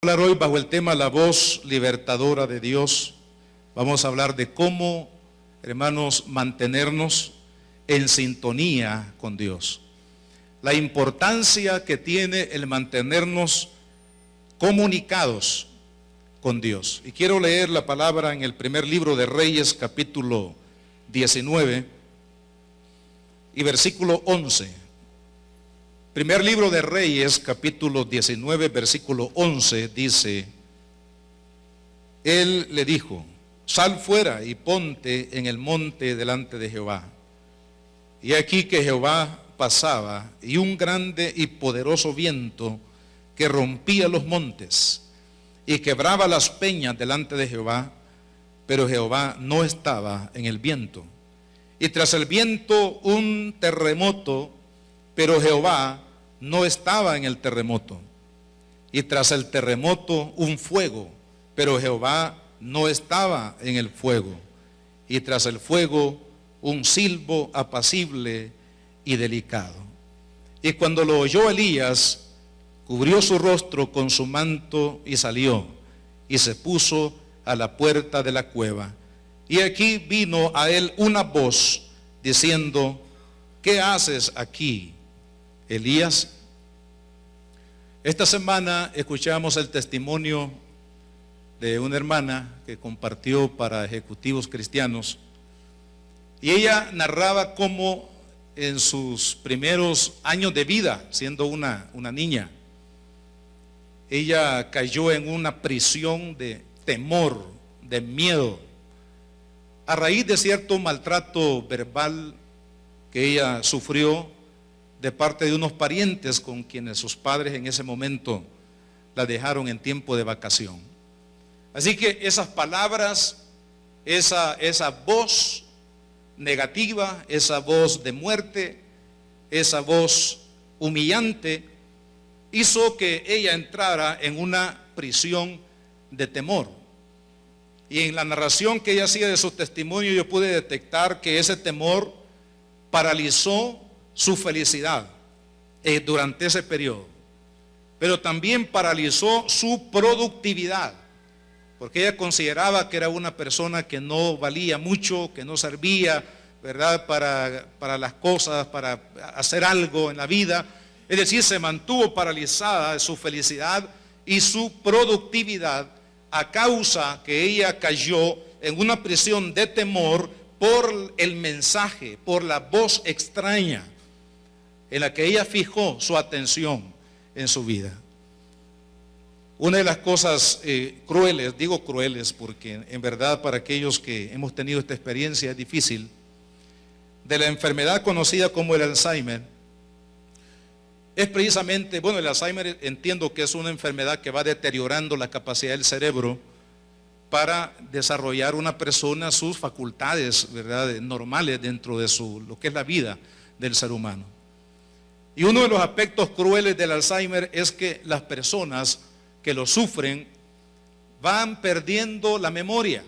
Hablar hoy bajo el tema La voz libertadora de Dios. Vamos a hablar de cómo, hermanos, mantenernos en sintonía con Dios. La importancia que tiene el mantenernos comunicados con Dios. Y quiero leer la palabra en el primer libro de Reyes, capítulo 19 y versículo 11. Primer libro de Reyes, capítulo 19, versículo 11, dice: Él le dijo: sal fuera y ponte en el monte delante de Jehová. Y aquí que Jehová pasaba, y un grande y poderoso viento que rompía los montes y quebraba las peñas delante de Jehová, pero Jehová no estaba en el viento. Y tras el viento un terremoto, pero Jehová no estaba en el terremoto. Y tras el terremoto un fuego, pero Jehová no estaba en el fuego. Y tras el fuego un silbo apacible y delicado. Y cuando lo oyó Elías, cubrió su rostro con su manto y salió, y se puso a la puerta de la cueva. Y aquí vino a él una voz diciendo: ¿qué haces aquí, Elías? Esta semana escuchamos el testimonio de una hermana que compartió para ejecutivos cristianos, y ella narraba cómo en sus primeros años de vida, siendo una niña, ella cayó en una prisión de temor, de miedo, a raíz de cierto maltrato verbal que ella sufrió de parte de unos parientes con quienes sus padres en ese momento la dejaron en tiempo de vacación. Así que esas palabras, esa voz negativa, esa voz de muerte, esa voz humillante, hizo que ella entrara en una prisión de temor. Y en la narración que ella hacía de su testimonio, yo pude detectar que ese temor paralizó su felicidad durante ese periodo, pero también paralizó su productividad, porque ella consideraba que era una persona que no valía mucho, que no servía, ¿verdad?, para las cosas, para hacer algo en la vida. Es decir, se mantuvo paralizada su felicidad y su productividad a causa que ella cayó en una prisión de temor por el mensaje, por la voz extraña en la que ella fijó su atención en su vida. Una de las cosas crueles, digo crueles porque en verdad para aquellos que hemos tenido esta experiencia es difícil, de la enfermedad conocida como el Alzheimer, es precisamente, bueno, el Alzheimer entiendo que es una enfermedad que va deteriorando la capacidad del cerebro para desarrollar una persona sus facultades, ¿verdad?, normales dentro de lo que es la vida del ser humano. Y uno de los aspectos crueles del Alzheimer es que las personas que lo sufren van perdiendo la memoria,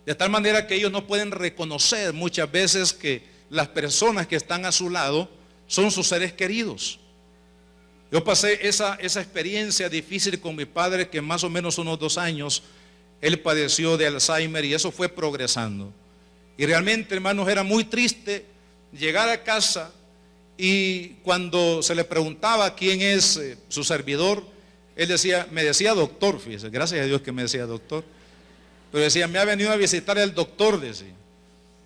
de tal manera que ellos no pueden reconocer muchas veces que las personas que están a su lado son sus seres queridos. Yo pasé esa experiencia difícil con mi padre, que más o menos unos 2 años él padeció de Alzheimer, y eso fue progresando. Y realmente, hermanos, era muy triste llegar a casa y cuando se le preguntaba quién es su servidor, él me decía doctor, fíjese, gracias a Dios que me decía doctor, pero decía: me ha venido a visitar el doctor, decía.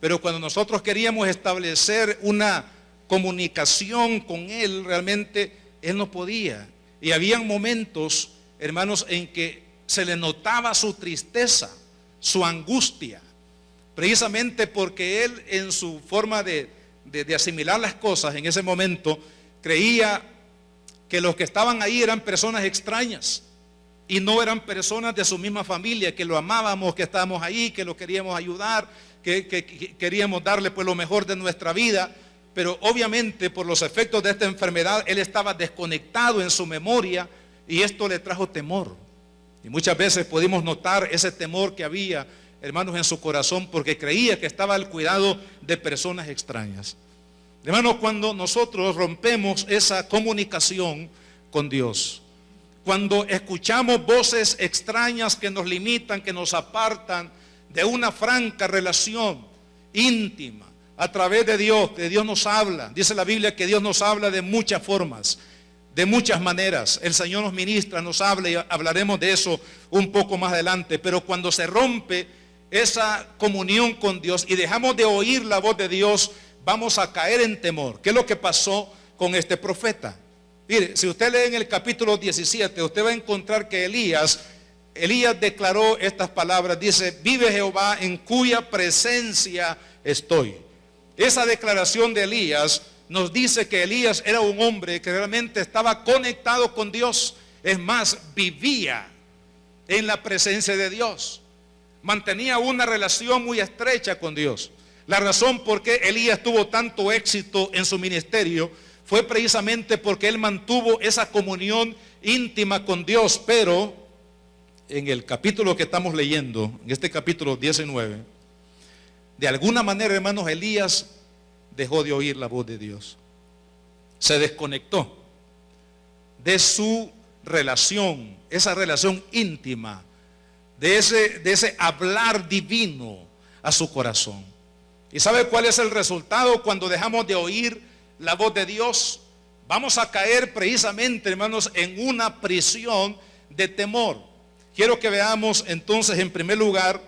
Pero cuando nosotros queríamos establecer una comunicación con él, realmente él no podía. Y habían momentos, hermanos, en que se le notaba su tristeza, su angustia, precisamente porque él, en su forma de asimilar las cosas en ese momento, creía que los que estaban ahí eran personas extrañas y no eran personas de su misma familia, que lo amábamos, que estábamos ahí, que lo queríamos ayudar, que queríamos darle pues lo mejor de nuestra vida. Pero obviamente por los efectos de esta enfermedad él estaba desconectado en su memoria, y esto le trajo temor. Y muchas veces pudimos notar ese temor que había, hermanos, en su corazón, porque creía que estaba al cuidado de personas extrañas. Hermanos, cuando nosotros rompemos esa comunicación con Dios, cuando escuchamos voces extrañas que nos limitan, que nos apartan de una franca relación íntima a través de Dios, que Dios nos habla. Dice la Biblia que Dios nos habla de muchas formas, de muchas maneras. El Señor nos ministra, nos habla, y hablaremos de eso un poco más adelante. Pero cuando se rompe esa comunión con Dios y dejamos de oír la voz de Dios, vamos a caer en temor. ¿Qué es lo que pasó con este profeta? Mire, si usted lee en el capítulo 17, usted va a encontrar que Elías declaró estas palabras. Dice: vive Jehová en cuya presencia estoy. Esa declaración de Elías nos dice que Elías era un hombre que realmente estaba conectado con Dios. Es más, vivía en la presencia de Dios. Mantenía una relación muy estrecha con Dios. La razón por qué Elías tuvo tanto éxito en su ministerio fue precisamente porque él mantuvo esa comunión íntima con Dios. Pero en el capítulo que estamos leyendo, en este capítulo 19, de alguna manera, hermanos, Elías dejó de oír la voz de Dios. Se desconectó de su relación, esa relación íntima, de ese hablar divino a su corazón. ¿Y sabe cuál es el resultado cuando dejamos de oír la voz de Dios? Vamos a caer precisamente, hermanos, en una prisión de temor. Quiero que veamos entonces, en primer lugar,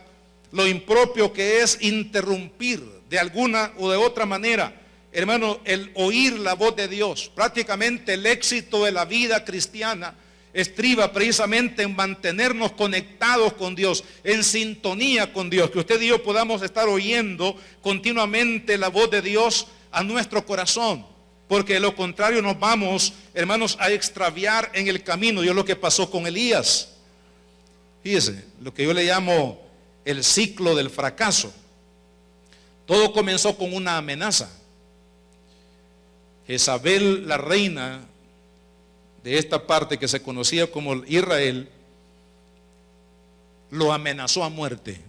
lo impropio que es interrumpir de alguna o de otra manera, hermano, el oír la voz de Dios. Prácticamente el éxito de la vida cristiana estriba precisamente en mantenernos conectados con Dios, en sintonía con Dios, que usted y yo podamos estar oyendo continuamente la voz de Dios a nuestro corazón, porque de lo contrario nos vamos, hermanos, a extraviar en el camino. Y es lo que pasó con Elías. Fíjese, lo que yo le llamo el ciclo del fracaso. Todo comenzó con una amenaza. Jezabel, la reina de esta parte que se conocía como Israel, lo amenazó a muerte.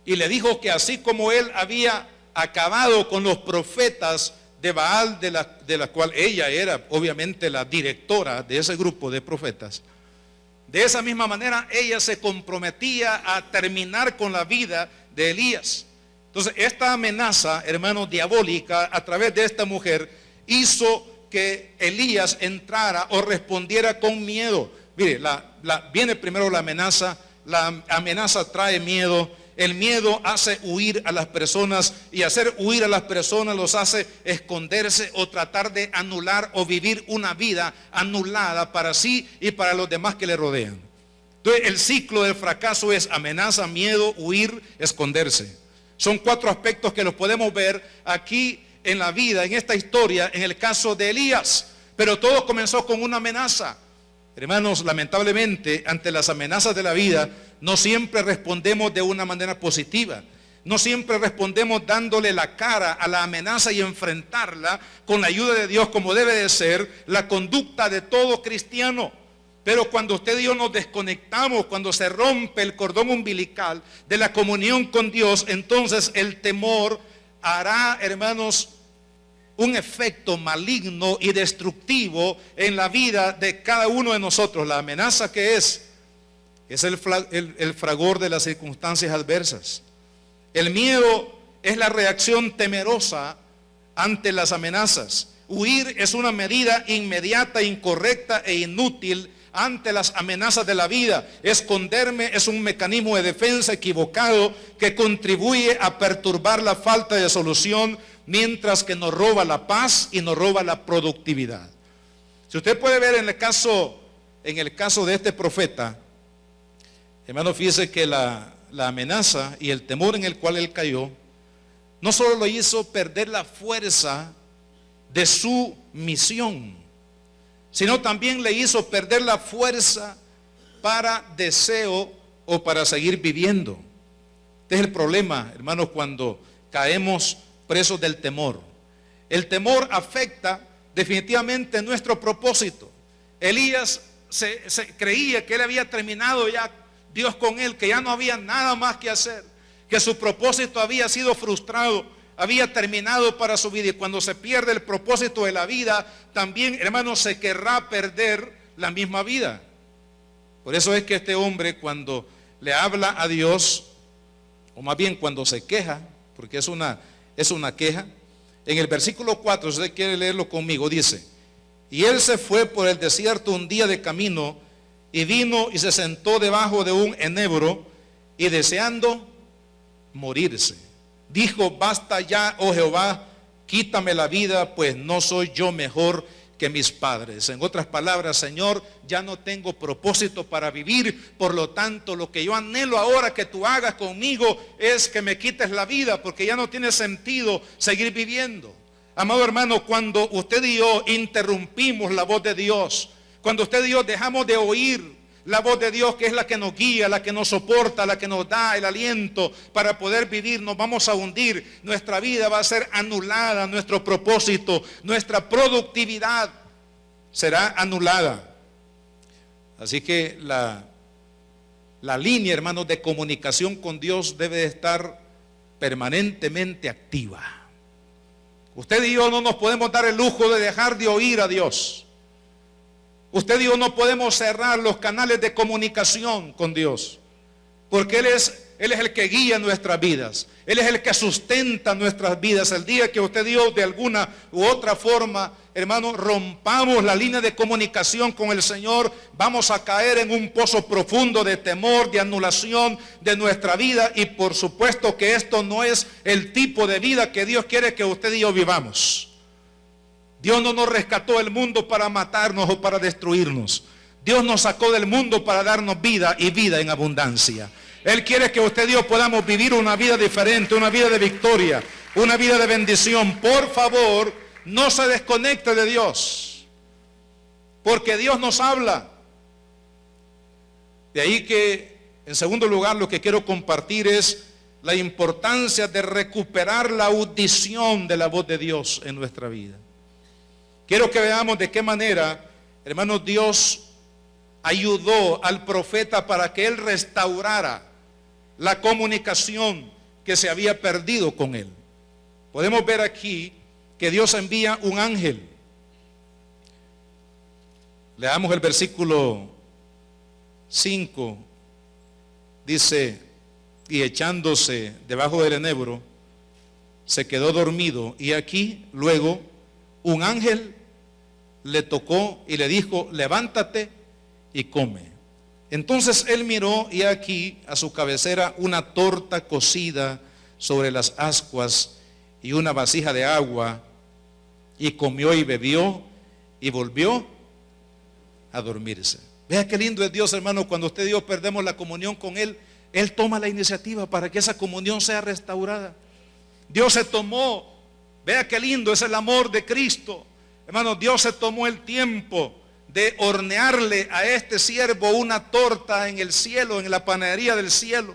Y le dijo que así como él había acabado con los profetas de Baal, de la cual ella era obviamente la directora de ese grupo de profetas, de esa misma manera ella se comprometía a terminar con la vida de Elías. Entonces esta amenaza, hermano, diabólica a través de esta mujer hizo que Elías entrara o respondiera con miedo. Mire, viene primero la amenaza trae miedo. El miedo hace huir a las personas, y hacer huir a las personas los hace esconderse o tratar de anular o vivir una vida anulada para sí y para los demás que le rodean. Entonces el ciclo del fracaso es amenaza, miedo, huir, esconderse. Son 4 aspectos que los podemos ver aquí en la vida, en esta historia, en el caso de Elías. Pero todo comenzó con una amenaza. Hermanos, lamentablemente, ante las amenazas de la vida, no siempre respondemos de una manera positiva. No siempre respondemos dándole la cara a la amenaza y enfrentarla con la ayuda de Dios, como debe de ser la conducta de todo cristiano. Pero cuando usted y yo nos desconectamos, cuando se rompe el cordón umbilical de la comunión con Dios, entonces el temor hará, hermanos, un efecto maligno y destructivo en la vida de cada uno de nosotros. La amenaza que es el fragor de las circunstancias adversas. El miedo es la reacción temerosa ante las amenazas. Huir es una medida inmediata, incorrecta e inútil ante las amenazas de la vida. Esconderme es un mecanismo de defensa equivocado que contribuye a perturbar la falta de solución, mientras que nos roba la paz y nos roba la productividad. Si usted puede ver en el caso de este profeta, hermano, fíjese que la amenaza y el temor en el cual él cayó no solo lo hizo perder la fuerza de su misión, sino también le hizo perder la fuerza para deseo o para seguir viviendo. Este es el problema, hermanos, cuando caemos presos del temor. El temor afecta definitivamente nuestro propósito. Elías se creía que él había terminado ya Dios con él, que ya no había nada más que hacer, que su propósito había sido frustrado, había terminado para su vida. Y cuando se pierde el propósito de la vida, también, hermanos, se querrá perder la misma vida. Por eso es que este hombre, cuando le habla a Dios, o más bien cuando se queja, porque es una queja, en el versículo 4, si usted quiere leerlo conmigo, dice: y él se fue por el desierto un día de camino, y vino y se sentó debajo de un enebro, y deseando morirse, dijo: basta ya, oh Jehová, quítame la vida, pues no soy yo mejor que mis padres. En otras palabras, Señor, ya no tengo propósito para vivir, por lo tanto, lo que yo anhelo ahora que tú hagas conmigo es que me quites la vida, porque ya no tiene sentido seguir viviendo. Amado hermano, cuando usted y yo interrumpimos la voz de Dios, cuando usted y yo dejamos de oír la voz de Dios, que es la que nos guía, la que nos soporta, la que nos da el aliento para poder vivir, nos vamos a hundir. Nuestra vida va a ser anulada, nuestro propósito, nuestra productividad será anulada. Así que la línea, hermanos, de comunicación con Dios debe de estar permanentemente activa. Usted y yo no nos podemos dar el lujo de dejar de oír a Dios. Usted y yo no podemos cerrar los canales de comunicación con Dios, porque Él es el que guía nuestras vidas. Él es el que sustenta nuestras vidas. El día que usted y yo de alguna u otra forma, hermano, rompamos la línea de comunicación con el Señor, vamos a caer en un pozo profundo de temor, de anulación de nuestra vida, y por supuesto que esto no es el tipo de vida que Dios quiere que usted y yo vivamos. Dios no nos rescató del mundo para matarnos o para destruirnos. Dios nos sacó del mundo para darnos vida, y vida en abundancia. Él quiere que usted y yo podamos vivir una vida diferente, una vida de victoria, una vida de bendición. Por favor, no se desconecte de Dios, porque Dios nos habla. De ahí que, en segundo lugar, lo que quiero compartir es la importancia de recuperar la audición de la voz de Dios en nuestra vida. Quiero que veamos de qué manera, hermanos, Dios ayudó al profeta para que él restaurara la comunicación que se había perdido con él. Podemos ver aquí que Dios envía un ángel. Leamos el versículo 5. Dice: y echándose debajo del enebro, se quedó dormido, y aquí luego un ángel le tocó y le dijo: levántate y come. Entonces él miró, y aquí a su cabecera una torta cocida sobre las ascuas y una vasija de agua, y comió y bebió y volvió a dormirse. Vea qué lindo es Dios, hermano. Cuando usted y yo perdemos la comunión con Él, Él toma la iniciativa para que esa comunión sea restaurada. Dios se tomó, vea qué lindo es el amor de Cristo. Hermano, Dios se tomó el tiempo de hornearle a este siervo una torta en el cielo, en la panadería del cielo.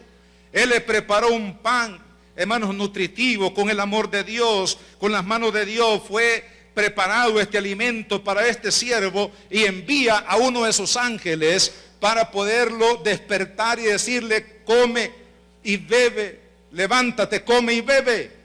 Él le preparó un pan, hermanos, nutritivo, con el amor de Dios, con las manos de Dios. Fue preparado este alimento para este siervo, y envía a uno de sus ángeles para poderlo despertar y decirle: come y bebe, levántate, come y bebe.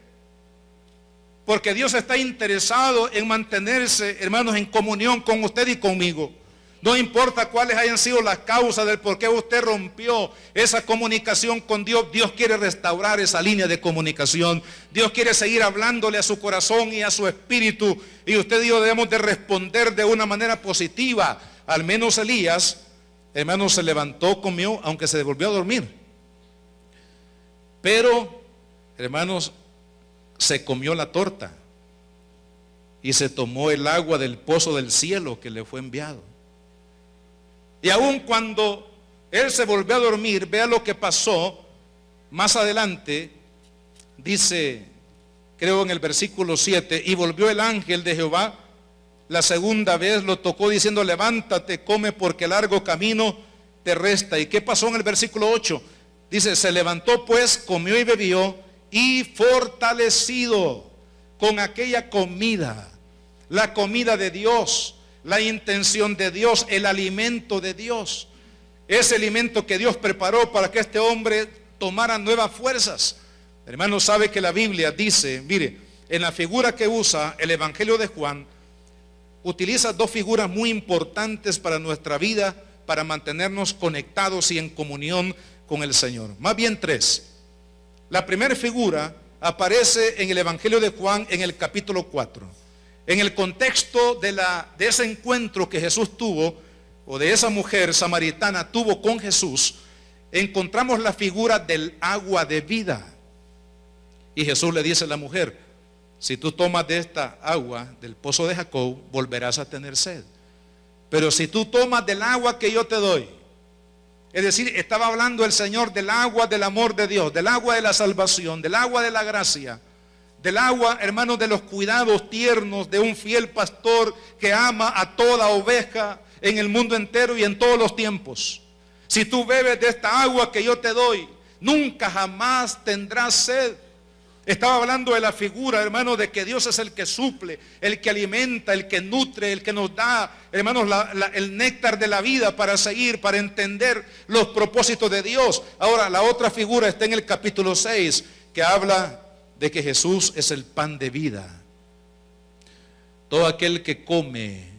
Porque Dios está interesado en mantenerse, hermanos, en comunión con usted y conmigo. No importa cuáles hayan sido las causas del por qué usted rompió esa comunicación con Dios. Dios quiere restaurar esa línea de comunicación. Dios quiere seguir hablándole a su corazón y a su espíritu. Y usted y yo debemos de responder de una manera positiva. Al menos Elías, hermanos, se levantó, comió, aunque se volvió a dormir. Pero, hermanos, se comió la torta y se tomó el agua del pozo del cielo que le fue enviado. Y aun cuando él se volvió a dormir, vea lo que pasó más adelante. Dice, creo en el versículo 7, y volvió el ángel de Jehová la segunda vez, lo tocó diciendo: levántate, come, porque largo camino te resta. ¿Y qué pasó en el versículo 8? Dice: se levantó pues, comió y bebió, y fortalecido con aquella comida, la comida de Dios, la intención de Dios, el alimento de Dios, ese alimento que Dios preparó para que este hombre tomara nuevas fuerzas. Hermano, sabe que la Biblia dice, mire, en la figura que usa el Evangelio de Juan, utiliza dos figuras muy importantes para nuestra vida, para mantenernos conectados y en comunión con el Señor. Más bien tres. La primera figura aparece en el Evangelio de Juan en el capítulo 4. En el contexto de ese encuentro que Jesús tuvo, o de esa mujer samaritana tuvo con Jesús, encontramos la figura del agua de vida. Y Jesús le dice a la mujer: si tú tomas de esta agua del pozo de Jacob, volverás a tener sed. Pero si tú tomas del agua que yo te doy, es decir, estaba hablando el Señor del agua del amor de Dios, del agua de la salvación, del agua de la gracia, del agua, hermanos, de los cuidados tiernos de un fiel pastor que ama a toda oveja en el mundo entero y en todos los tiempos. Si tú bebes de esta agua que yo te doy, nunca jamás tendrás sed. Estaba hablando de la figura, hermanos, de que Dios es el que suple, el que alimenta, el que nutre, el que nos da, hermanos, el néctar de la vida para seguir, para entender los propósitos de Dios. Ahora, la otra figura está en el capítulo 6, que habla de que Jesús es el pan de vida. Todo aquel que come,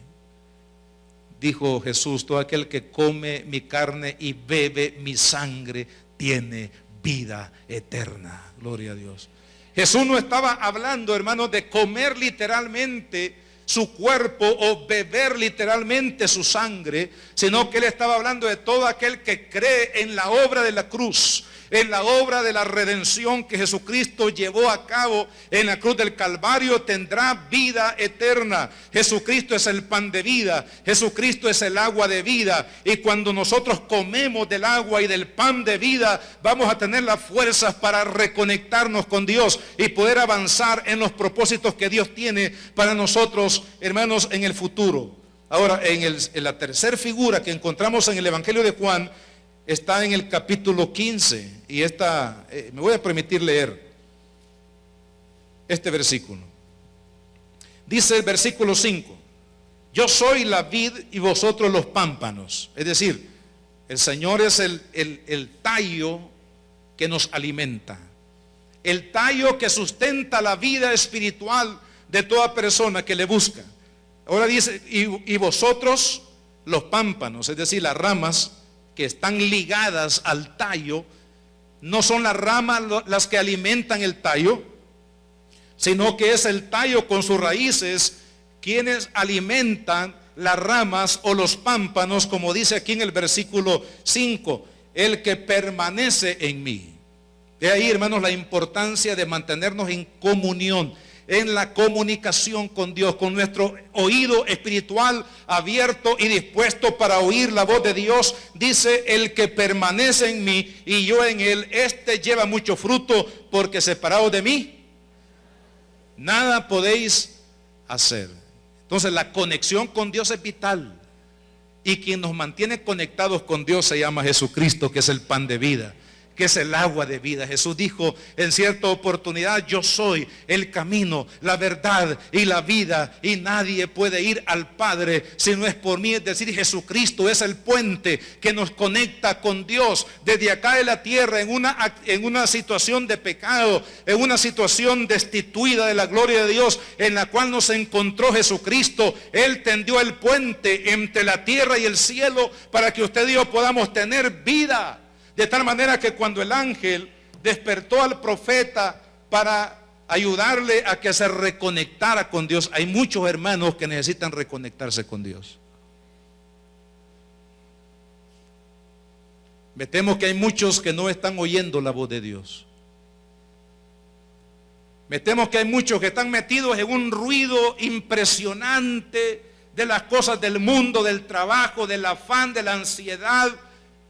dijo Jesús, todo aquel que come mi carne y bebe mi sangre tiene vida eterna. Gloria a Dios. Jesús no estaba hablando, hermanos, de comer literalmente su cuerpo o beber literalmente su sangre, sino que Él estaba hablando de todo aquel que cree en la obra de la cruz, en la obra de la redención que Jesucristo llevó a cabo en la cruz del Calvario, tendrá vida eterna. Jesucristo es el pan de vida, Jesucristo es el agua de vida, y cuando nosotros comemos del agua y del pan de vida, vamos a tener las fuerzas para reconectarnos con Dios y poder avanzar en los propósitos que Dios tiene para nosotros, hermanos, en el futuro. Ahora, en la tercera figura que encontramos en el Evangelio de Juan, está en el capítulo 15, y me voy a permitir leer este versículo. Dice el versículo 5: yo soy la vid y vosotros los pámpanos. Es decir, el Señor es el tallo que nos alimenta, el tallo que sustenta la vida espiritual de toda persona que le busca. Ahora dice, y vosotros los pámpanos, es decir, las ramas que están ligadas al tallo. No son las ramas las que alimentan el tallo, sino que es el tallo con sus raíces quienes alimentan las ramas o los pámpanos, como dice aquí en el versículo 5, el que permanece en mí. De ahí, hermanos, la importancia de mantenernos en comunión, en la comunicación con Dios, con nuestro oído espiritual abierto y dispuesto para oír la voz de Dios. Dice: el que permanece en mí y yo en él, este lleva mucho fruto, porque separado de mí nada podéis hacer. Entonces, la conexión con Dios es vital, y quien nos mantiene conectados con Dios se llama Jesucristo, que es el pan de vida, que es el agua de vida. Jesús dijo en cierta oportunidad: yo soy el camino, la verdad y la vida, y nadie puede ir al Padre si no es por mí. Es decir, Jesucristo es el puente que nos conecta con Dios desde acá de la tierra, en una situación de pecado, en una situación destituida de la gloria de Dios, en la cual nos encontró Jesucristo. Él tendió el puente entre la tierra y el cielo para que usted y yo podamos tener vida. De tal manera que cuando el ángel despertó al profeta para ayudarle a que se reconectara con Dios, hay muchos hermanos que necesitan reconectarse con Dios. Me temo que hay muchos que no están oyendo la voz de Dios. Me temo que hay muchos que están metidos en un ruido impresionante de las cosas del mundo, del trabajo, del afán, de la ansiedad,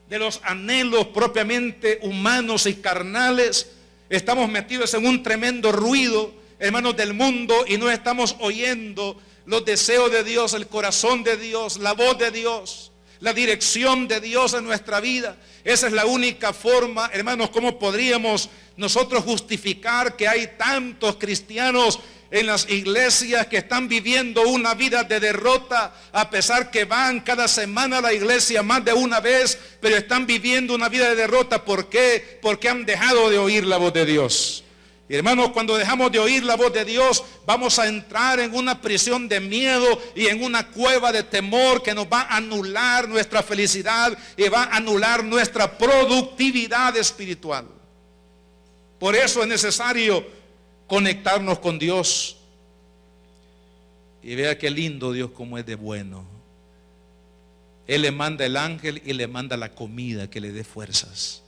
de los anhelos propiamente humanos y carnales. Estamos metidos en un tremendo ruido, hermanos, del mundo, y no estamos oyendo los deseos de Dios, el corazón de Dios, la voz de Dios, la dirección de Dios en nuestra vida. Esa es la única forma, hermanos, como podríamos nosotros justificar que hay tantos cristianos en las iglesias que están viviendo una vida de derrota, a pesar que van cada semana a la iglesia más de una vez, pero están viviendo una vida de derrota. ¿Por qué? Porque han dejado de oír la voz de Dios. Y hermanos, cuando dejamos de oír la voz de Dios, vamos a entrar en una prisión de miedo y en una cueva de temor que nos va a anular nuestra felicidad y va a anular nuestra productividad espiritual. Por eso es necesario conectarnos con Dios. Y vea qué lindo Dios como es de bueno. Él le manda el ángel y le manda la comida que le dé fuerzas.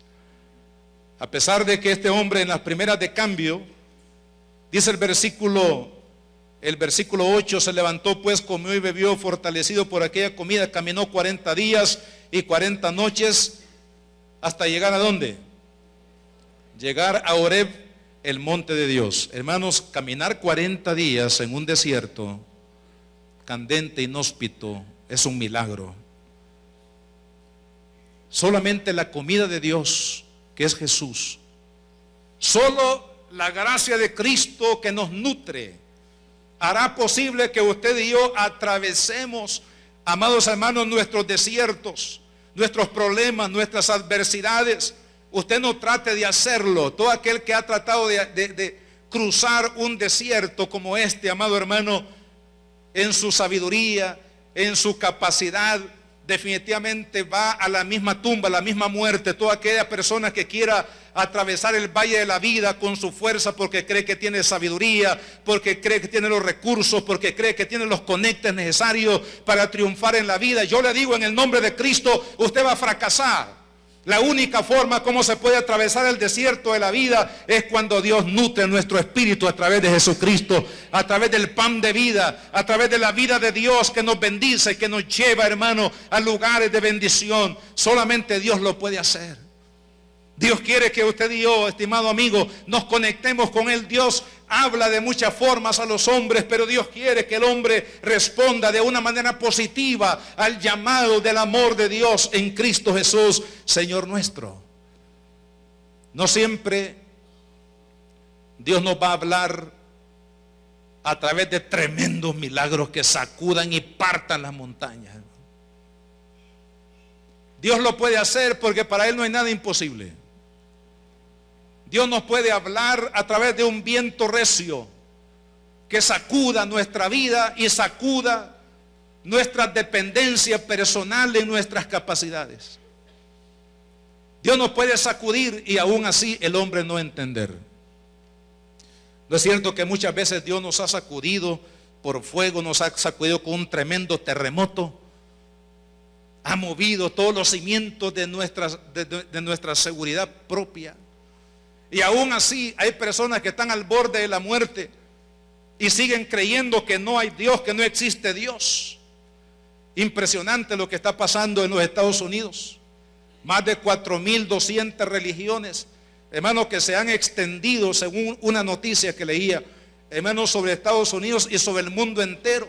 A pesar de que este hombre en las primeras de cambio, dice el versículo 8, se levantó pues, comió y bebió, fortalecido por aquella comida, caminó 40 días y 40 noches hasta llegar ¿a dónde? Llegar a Horeb, el monte de Dios. Hermanos, caminar 40 días en un desierto candente, inhóspito, es un milagro. Solamente la comida de Dios, que es Jesús, solo la gracia de Cristo que nos nutre, hará posible que usted y yo atravesemos, amados hermanos, nuestros desiertos, nuestros problemas, nuestras adversidades. Usted no trate de hacerlo. Todo aquel que ha tratado de cruzar un desierto como este, amado hermano, en su sabiduría, en su capacidad, definitivamente va a la misma tumba, a la misma muerte. Toda aquella persona que quiera atravesar el valle de la vida con su fuerza porque cree que tiene sabiduría, porque cree que tiene los recursos, porque cree que tiene los conectes necesarios para triunfar en la vida, yo le digo, en el nombre de Cristo, usted va a fracasar. La única forma como se puede atravesar el desierto de la vida es cuando Dios nutre nuestro espíritu a través de Jesucristo, a través del pan de vida, a través de la vida de Dios que nos bendice, que nos lleva, hermano, a lugares de bendición. Solamente Dios lo puede hacer. Dios quiere que usted y yo, estimado amigo, nos conectemos con Él. Dios habla de muchas formas a los hombres, pero Dios quiere que el hombre responda de una manera positiva al llamado del amor de Dios en Cristo Jesús, Señor nuestro. No siempre Dios nos va a hablar a través de tremendos milagros que sacudan y partan las montañas. Dios lo puede hacer porque para Él no hay nada imposible. Dios nos puede hablar a través de un viento recio que sacuda nuestra vida y sacuda nuestra dependencia personal en nuestras capacidades. Dios nos puede sacudir y aún así el hombre no entender. ¿No es cierto que muchas veces Dios nos ha sacudido por fuego, nos ha sacudido con un tremendo terremoto? Ha movido todos los cimientos de nuestra seguridad propia. Y aún así hay personas que están al borde de la muerte y siguen creyendo que no hay Dios, que no existe Dios. Impresionante lo que está pasando en los Estados Unidos. Más de 4.200 religiones, hermanos, que se han extendido, según una noticia que leía, hermanos, sobre Estados Unidos y sobre el mundo entero.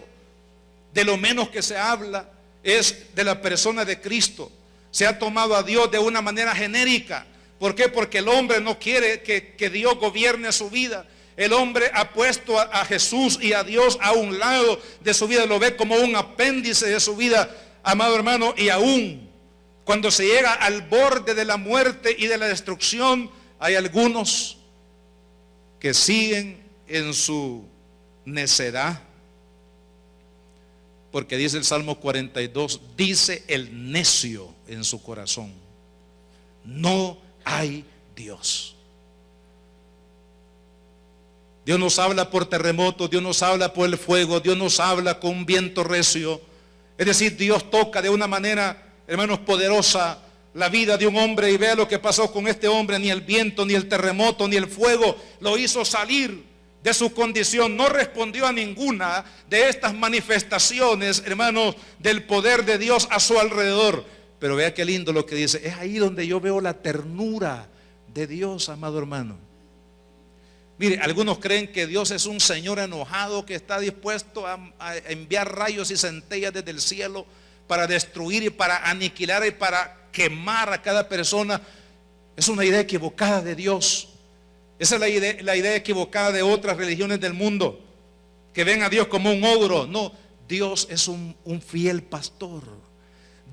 De lo menos que se habla es de la persona de Cristo. Se ha tomado a Dios de una manera genérica. ¿Por qué? Porque el hombre no quiere que Dios gobierne su vida. El hombre ha puesto a Jesús y a Dios a un lado de su vida. Lo ve como un apéndice de su vida, amado hermano. Y aún cuando se llega al borde de la muerte y de la destrucción, hay algunos que siguen en su necedad. Porque dice el Salmo 42, dice el necio en su corazón: no hay Dios. Dios nos habla por terremotos, Dios nos habla por el fuego, Dios nos habla con un viento recio. Es decir, Dios toca de una manera, hermanos, poderosa la vida de un hombre. Y vea lo que pasó con este hombre. Ni el viento, ni el terremoto, ni el fuego lo hizo salir de su condición. No respondió a ninguna de estas manifestaciones, hermanos, del poder de Dios a su alrededor. Pero vea qué lindo lo que dice. Es ahí donde yo veo la ternura de Dios, amado hermano. Mire, algunos creen que Dios es un Señor enojado que está dispuesto a enviar rayos y centellas desde el cielo para destruir y para aniquilar y para quemar a cada persona. Es una idea equivocada de Dios. Esa es la idea equivocada de otras religiones del mundo, que ven a Dios como un ogro. No, Dios es un fiel pastor.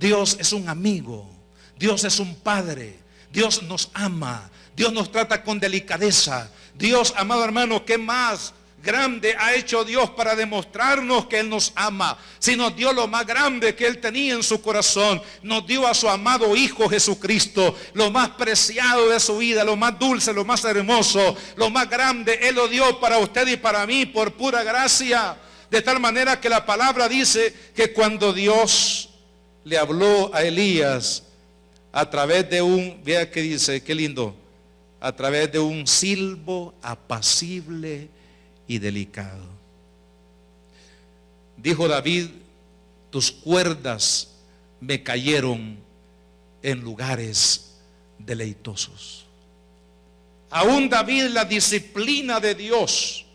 Dios es un amigo. Dios es un padre. Dios nos ama. Dios nos trata con delicadeza. Dios, amado hermano, ¿qué más grande ha hecho Dios para demostrarnos que Él nos ama? Si nos dio lo más grande que Él tenía en su corazón, nos dio a su amado Hijo Jesucristo, lo más preciado de su vida, lo más dulce, lo más hermoso, lo más grande, Él lo dio para usted y para mí por pura gracia. De tal manera que la palabra dice que cuando Dios le habló a Elías a través de vea que dice, qué lindo, a través de un silbo apacible y delicado. Dijo David, tus cuerdas me cayeron en lugares deleitosos. Aún David, la disciplina de Dios,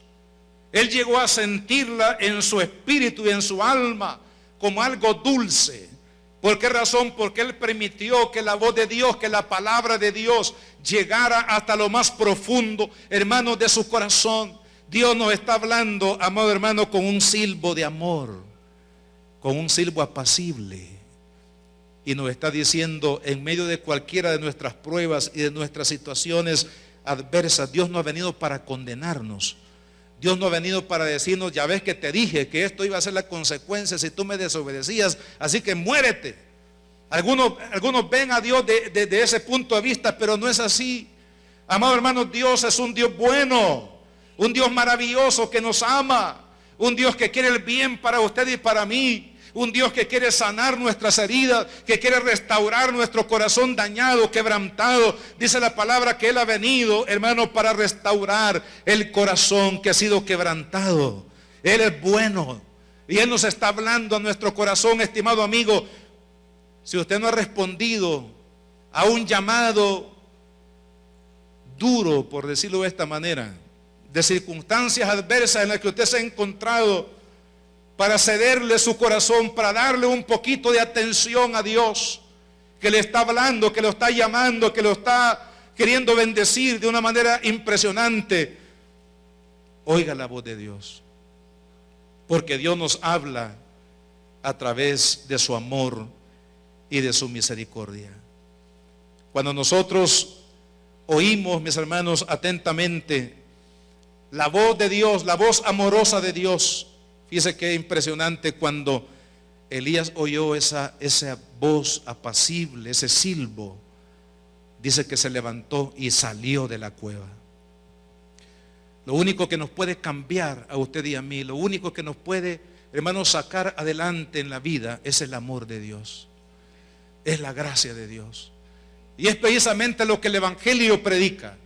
él llegó a sentirla en su espíritu y en su alma como algo dulce. ¿Por qué razón? Porque él permitió que la voz de Dios, que la palabra de Dios llegara hasta lo más profundo, hermanos, de su corazón. Dios nos está hablando, amado hermano, con un silbo de amor, con un silbo apacible. Y nos está diciendo, en medio de cualquiera de nuestras pruebas y de nuestras situaciones adversas, Dios no ha venido para condenarnos. Dios no ha venido para decirnos, ya ves que te dije que esto iba a ser la consecuencia si tú me desobedecías, así que muérete. Algunos ven a Dios desde ese punto de vista, pero no es así. Amado hermano, Dios es un Dios bueno, un Dios maravilloso que nos ama, un Dios que quiere el bien para usted y para mí. Un Dios que quiere sanar nuestras heridas, que quiere restaurar nuestro corazón dañado, quebrantado. Dice la palabra que Él ha venido, hermano, para restaurar el corazón que ha sido quebrantado. Él es bueno y Él nos está hablando a nuestro corazón, estimado amigo. Si usted no ha respondido a un llamado duro, por decirlo de esta manera, de circunstancias adversas en las que usted se ha encontrado, para cederle su corazón, para darle un poquito de atención a Dios, que le está hablando, que lo está llamando, que lo está queriendo bendecir de una manera impresionante. Oiga la voz de Dios, porque Dios nos habla a través de su amor y de su misericordia. Cuando nosotros oímos, mis hermanos, atentamente la voz de Dios, la voz amorosa de Dios, fíjese qué impresionante cuando Elías oyó esa voz apacible, ese silbo. Dice que se levantó y salió de la cueva. Lo único que nos puede cambiar a usted y a mí, lo único que nos puede, hermanos, sacar adelante en la vida es el amor de Dios. Es la gracia de Dios. Y es precisamente lo que el Evangelio predica.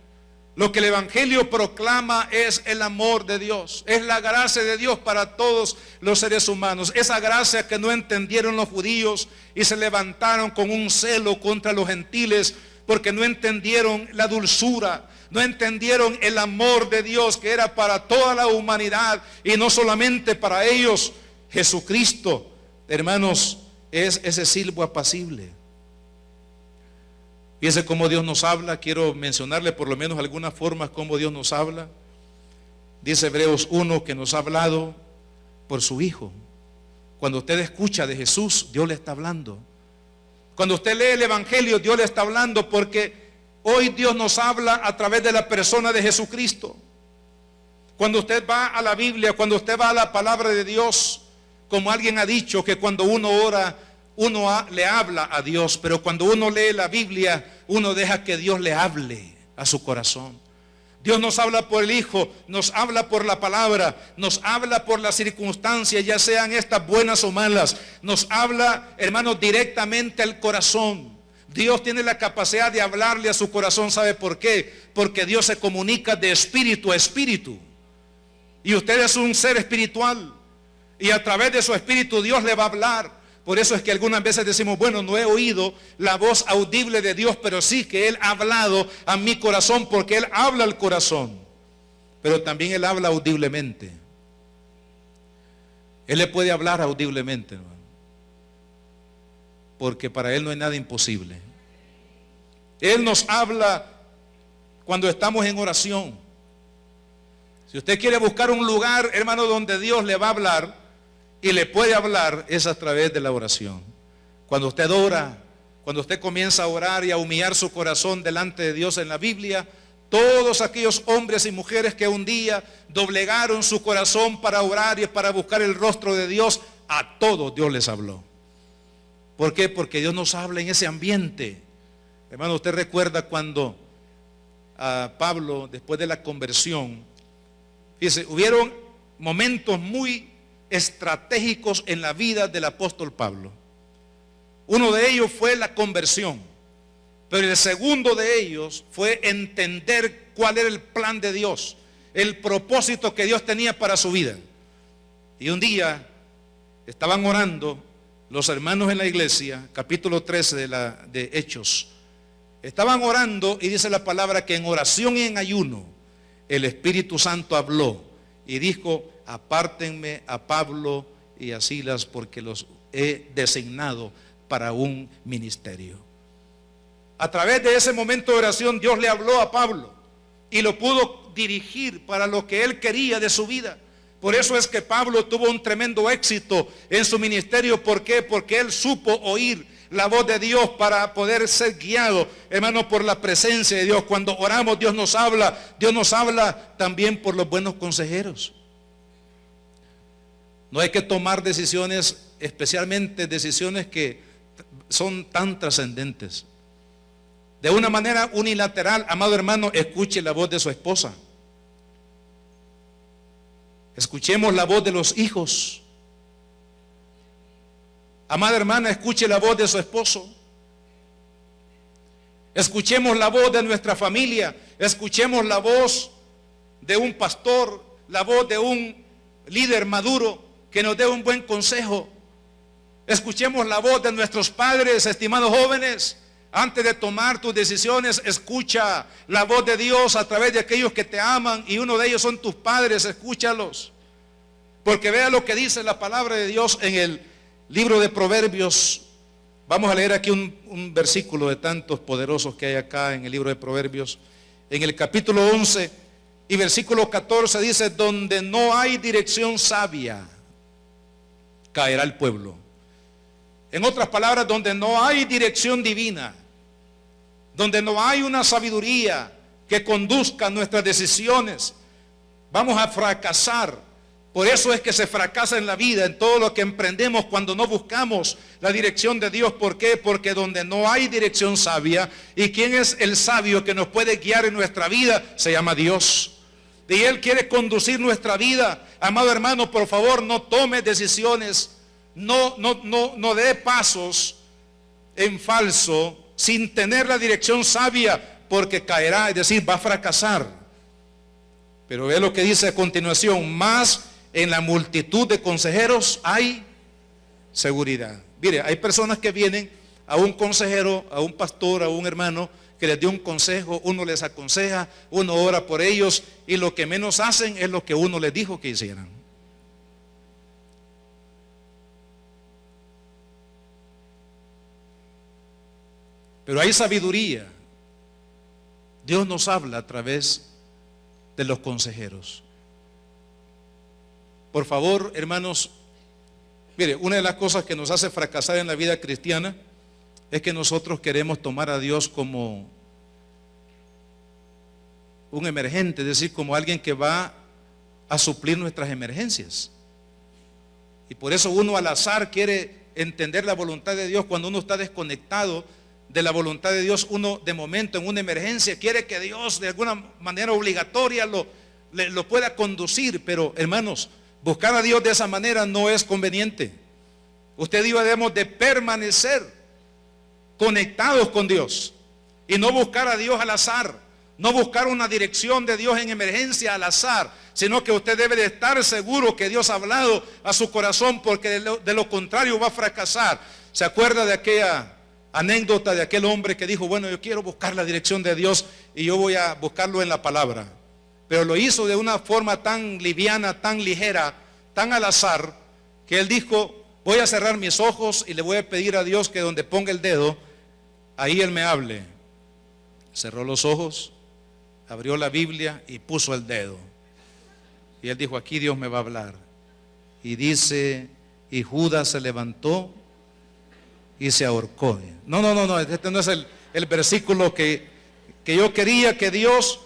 Lo que el Evangelio proclama es el amor de Dios, es la gracia de Dios para todos los seres humanos. Esa gracia que no entendieron los judíos y se levantaron con un celo contra los gentiles porque no entendieron la dulzura, no entendieron el amor de Dios que era para toda la humanidad y no solamente para ellos. Jesucristo, hermanos, es ese silbo apacible. Fíjense cómo Dios nos habla. Quiero mencionarle por lo menos algunas formas cómo Dios nos habla. Dice Hebreos 1 que nos ha hablado por su Hijo. Cuando usted escucha de Jesús, Dios le está hablando. Cuando usted lee el Evangelio, Dios le está hablando, porque hoy Dios nos habla a través de la persona de Jesucristo. Cuando usted va a la Biblia, cuando usted va a la palabra de Dios, como alguien ha dicho que cuando uno ora, uno le habla a Dios, pero cuando uno lee la Biblia, uno deja que Dios le hable a su corazón. Dios nos habla por el Hijo, nos habla por la palabra, nos habla por las circunstancias, ya sean estas buenas o malas. Nos habla, hermanos, directamente al corazón. Dios tiene la capacidad de hablarle a su corazón. ¿Sabe por qué? Porque Dios se comunica de espíritu a espíritu. Y usted es un ser espiritual. Y a través de su espíritu Dios le va a hablar. Por eso es que algunas veces decimos, bueno, no he oído la voz audible de Dios, pero sí que Él ha hablado a mi corazón, porque Él habla al corazón. Pero también Él habla audiblemente. Él le puede hablar audiblemente, hermano, porque para Él no hay nada imposible. Él nos habla cuando estamos en oración. Si usted quiere buscar un lugar, hermano, donde Dios le va a hablar y le puede hablar, es a través de la oración. Cuando usted ora, cuando usted comienza a orar y a humillar su corazón delante de Dios en la Biblia, Todos aquellos hombres y mujeres que un día doblegaron su corazón para orar y para buscar el rostro de Dios, a todos Dios les habló. ¿Por qué? Porque Dios nos habla en ese ambiente. Hermano, usted recuerda cuando a Pablo, después de la conversión, fíjese, hubieron momentos muy estratégicos en la vida del apóstol Pablo. Uno de ellos fue la conversión, pero el segundo de ellos fue entender cuál era el plan de Dios, el propósito que Dios tenía para su vida. Y un día estaban orando los hermanos en la iglesia, capítulo 13 de Hechos. Estaban orando y dice la palabra que en oración y en ayuno el Espíritu Santo habló y dijo: apártenme a Pablo y a Silas porque los he designado para un ministerio. A través de ese momento de oración Dios le habló a Pablo y lo pudo dirigir para lo que él quería de su vida. Por eso es que Pablo tuvo un tremendo éxito en su ministerio. ¿Por qué? Porque él supo oír la voz de Dios para poder ser guiado, hermano, por la presencia de Dios. Cuando oramos, Dios nos habla también por los buenos consejeros. No hay que tomar decisiones, especialmente decisiones que son tan trascendentes, de una manera unilateral. Amado hermano, escuche la voz de su esposa. Escuchemos la voz de los hijos. Amada hermana, escuche la voz de su esposo. Escuchemos la voz de nuestra familia. Escuchemos la voz de un pastor, la voz de un líder maduro que nos dé un buen consejo. Escuchemos la voz de nuestros padres, estimados jóvenes. Antes de tomar tus decisiones, escucha la voz de Dios a través de aquellos que te aman, y uno de ellos son tus padres. Escúchalos, porque vea lo que dice la palabra de Dios en el libro de Proverbios. Vamos a leer aquí un versículo de tantos poderosos que hay acá en el libro de Proverbios. En el capítulo 11 y versículo 14 dice: donde no hay dirección sabia, caerá el pueblo. En otras palabras, donde no hay dirección divina, donde no hay una sabiduría que conduzca nuestras decisiones, vamos a fracasar. Por eso es que se fracasa en la vida, en todo lo que emprendemos, cuando no buscamos la dirección de Dios. ¿Por qué? Porque donde no hay dirección sabia, ¿y quién es el sabio que nos puede guiar en nuestra vida? Se llama Dios. Y Él quiere conducir nuestra vida. Amado hermano, por favor, no tome decisiones, no dé pasos en falso sin tener la dirección sabia, porque caerá, es decir, va a fracasar. Pero ve lo que dice a continuación: más en la multitud de consejeros hay seguridad. Mire, hay personas que vienen a un consejero, a un pastor, a un hermano que les dio un consejo, uno les aconseja, uno ora por ellos, y lo que menos hacen es lo que uno les dijo que hicieran. Pero hay sabiduría. Dios nos habla a través de los consejeros. Por favor, hermanos, mire, una de las cosas que nos hace fracasar en la vida cristiana es que nosotros queremos tomar a Dios como un emergente, es decir, como alguien que va a suplir nuestras emergencias. Y por eso uno al azar quiere entender la voluntad de Dios. Cuando uno está desconectado de la voluntad de Dios, uno de momento en una emergencia quiere que Dios de alguna manera obligatoria lo pueda conducir. Pero hermanos, buscar a Dios de esa manera no es conveniente. Usted y yo debemos de permanecer conectados con Dios y no buscar a Dios al azar, no buscar una dirección de Dios en emergencia al azar, sino que usted debe de estar seguro que Dios ha hablado a su corazón, porque de lo contrario va a fracasar. ¿Se acuerda de aquella anécdota de aquel hombre que dijo: bueno, yo quiero buscar la dirección de Dios y yo voy a buscarlo en la palabra? Pero lo hizo de una forma tan liviana, tan ligera, tan al azar, que él dijo: voy a cerrar mis ojos y le voy a pedir a Dios que donde ponga el dedo, ahí Él me hable. Cerró los ojos, abrió la Biblia y puso el dedo. Y él dijo: aquí Dios me va a hablar. Y dice: y Judas se levantó y se ahorcó. No, este no es el versículo que yo quería que Dios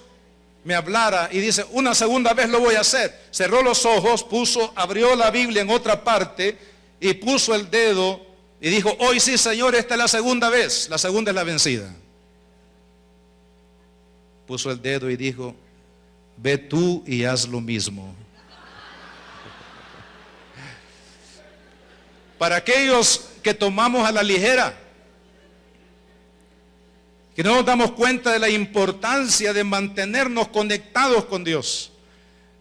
me hablara y dice, una segunda vez lo voy a hacer. Cerró los ojos, abrió la Biblia en otra parte y puso el dedo y dijo, hoy sí, Señor, esta es la segunda vez, la segunda es la vencida. Puso el dedo y dijo, ve tú y haz lo mismo. Para aquellos que tomamos a la ligera, que no nos damos cuenta de la importancia de mantenernos conectados con Dios.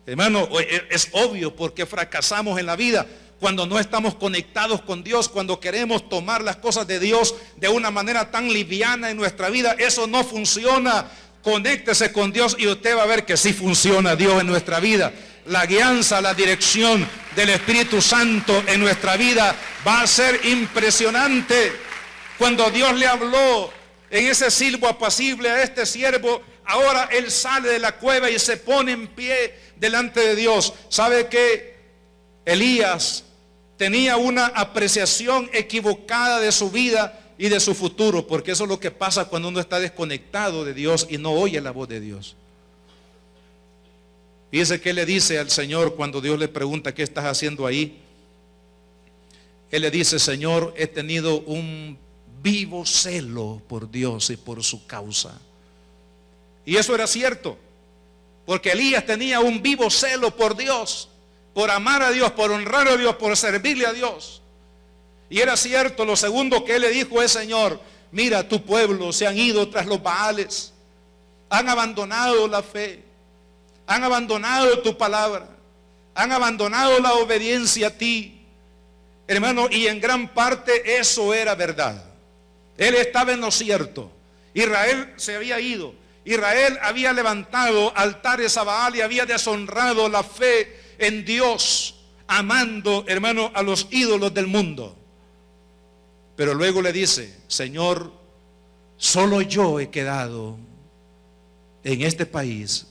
Hermano, es obvio porque fracasamos en la vida cuando no estamos conectados con Dios, cuando queremos tomar las cosas de Dios de una manera tan liviana en nuestra vida. Eso no funciona. Conéctese con Dios y usted va a ver que sí funciona Dios en nuestra vida. La guianza, la dirección del Espíritu Santo en nuestra vida va a ser impresionante. Cuando Dios le habló en ese silbo apacible a este siervo, ahora él sale de la cueva y se pone en pie delante de Dios. ¿Sabe qué? Elías tenía una apreciación equivocada de su vida y de su futuro, porque eso es lo que pasa cuando uno está desconectado de Dios y no oye la voz de Dios. Fíjese que le dice al Señor cuando Dios le pregunta, ¿qué estás haciendo ahí? Él le dice, Señor, he tenido un vivo celo por Dios y por su causa. Y eso era cierto, porque Elías tenía un vivo celo por Dios, por amar a Dios, por honrar a Dios, por servirle a Dios. Y era cierto. Lo segundo que él le dijo es, Señor, mira, tu pueblo se han ido tras los Baales, han abandonado la fe, han abandonado tu palabra, han abandonado la obediencia a ti, hermano, y en gran parte eso era verdad. Él estaba en lo cierto. Israel se había ido, Israel había levantado altares a Baal y había deshonrado la fe en Dios, amando, hermano, a los ídolos del mundo. Pero luego le dice, Señor, solo yo he quedado en este país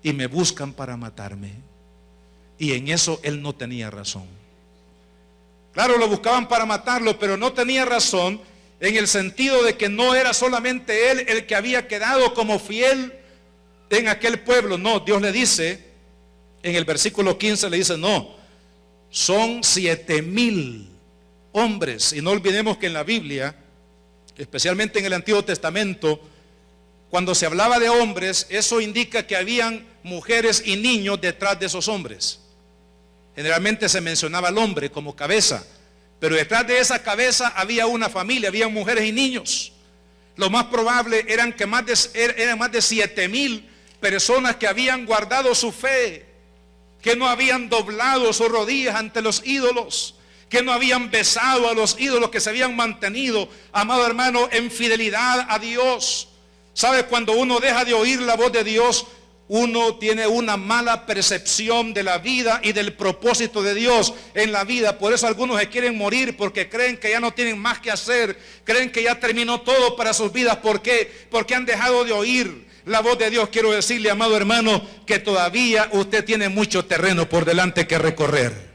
y me buscan para matarme. Y en eso él no tenía razón. Claro, lo buscaban para matarlo, pero no tenía razón en el sentido de que no era solamente él el que había quedado como fiel en aquel pueblo. No, Dios le dice, en el versículo 15 le dice, no, son 7,000 hombres. Y no olvidemos que en la Biblia, especialmente en el Antiguo Testamento, cuando se hablaba de hombres, eso indica que habían mujeres y niños detrás de esos hombres. Generalmente se mencionaba al hombre como cabeza, pero detrás de esa cabeza había una familia, había mujeres y niños. Lo más probable eran más de 7,000 personas que habían guardado su fe, que no habían doblado sus rodillas ante los ídolos, que no habían besado a los ídolos, que se habían mantenido, amado hermano, en fidelidad a Dios. ¿Sabe? Cuando uno deja de oír la voz de Dios, uno tiene una mala percepción de la vida y del propósito de Dios en la vida. Por eso algunos se quieren morir, porque creen que ya no tienen más que hacer, creen que ya terminó todo para sus vidas. ¿Por qué? Porque han dejado de oír la voz de Dios. Quiero decirle, amado hermano, que todavía usted tiene mucho terreno por delante que recorrer.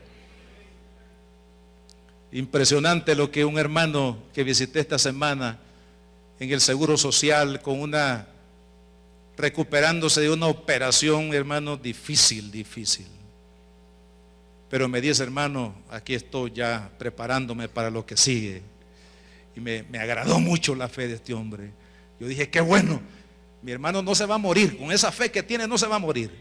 Impresionante lo que un hermano que visité esta semana en el Seguro Social, recuperándose de una operación, hermano, difícil. Pero me dice, hermano, aquí estoy ya preparándome para lo que sigue. Y me agradó mucho la fe de este hombre. Yo dije, qué bueno, mi hermano no se va a morir, con esa fe que tiene no se va a morir.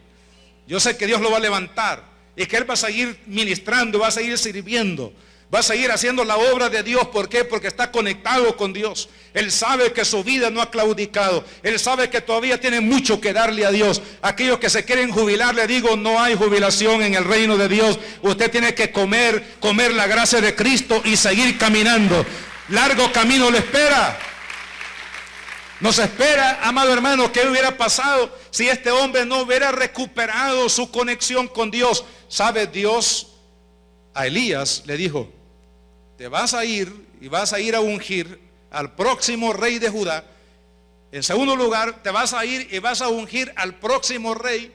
Yo sé que Dios lo va a levantar y que Él va a seguir ministrando, va a seguir sirviendo, va a seguir haciendo la obra de Dios. ¿Por qué? Porque está conectado con Dios. Él sabe que su vida no ha claudicado. Él sabe que todavía tiene mucho que darle a Dios. Aquellos que se quieren jubilar, le digo, no hay jubilación en el reino de Dios. Usted tiene que comer la gracia de Cristo y seguir caminando. Largo camino le espera. Nos espera, amado hermano. ¿Qué hubiera pasado si este hombre no hubiera recuperado su conexión con Dios? ¿Sabe? Dios a Elías le dijo, te vas a ir y vas a ir a ungir al próximo rey de Judá. En segundo lugar, te vas a ir y vas a ungir al próximo rey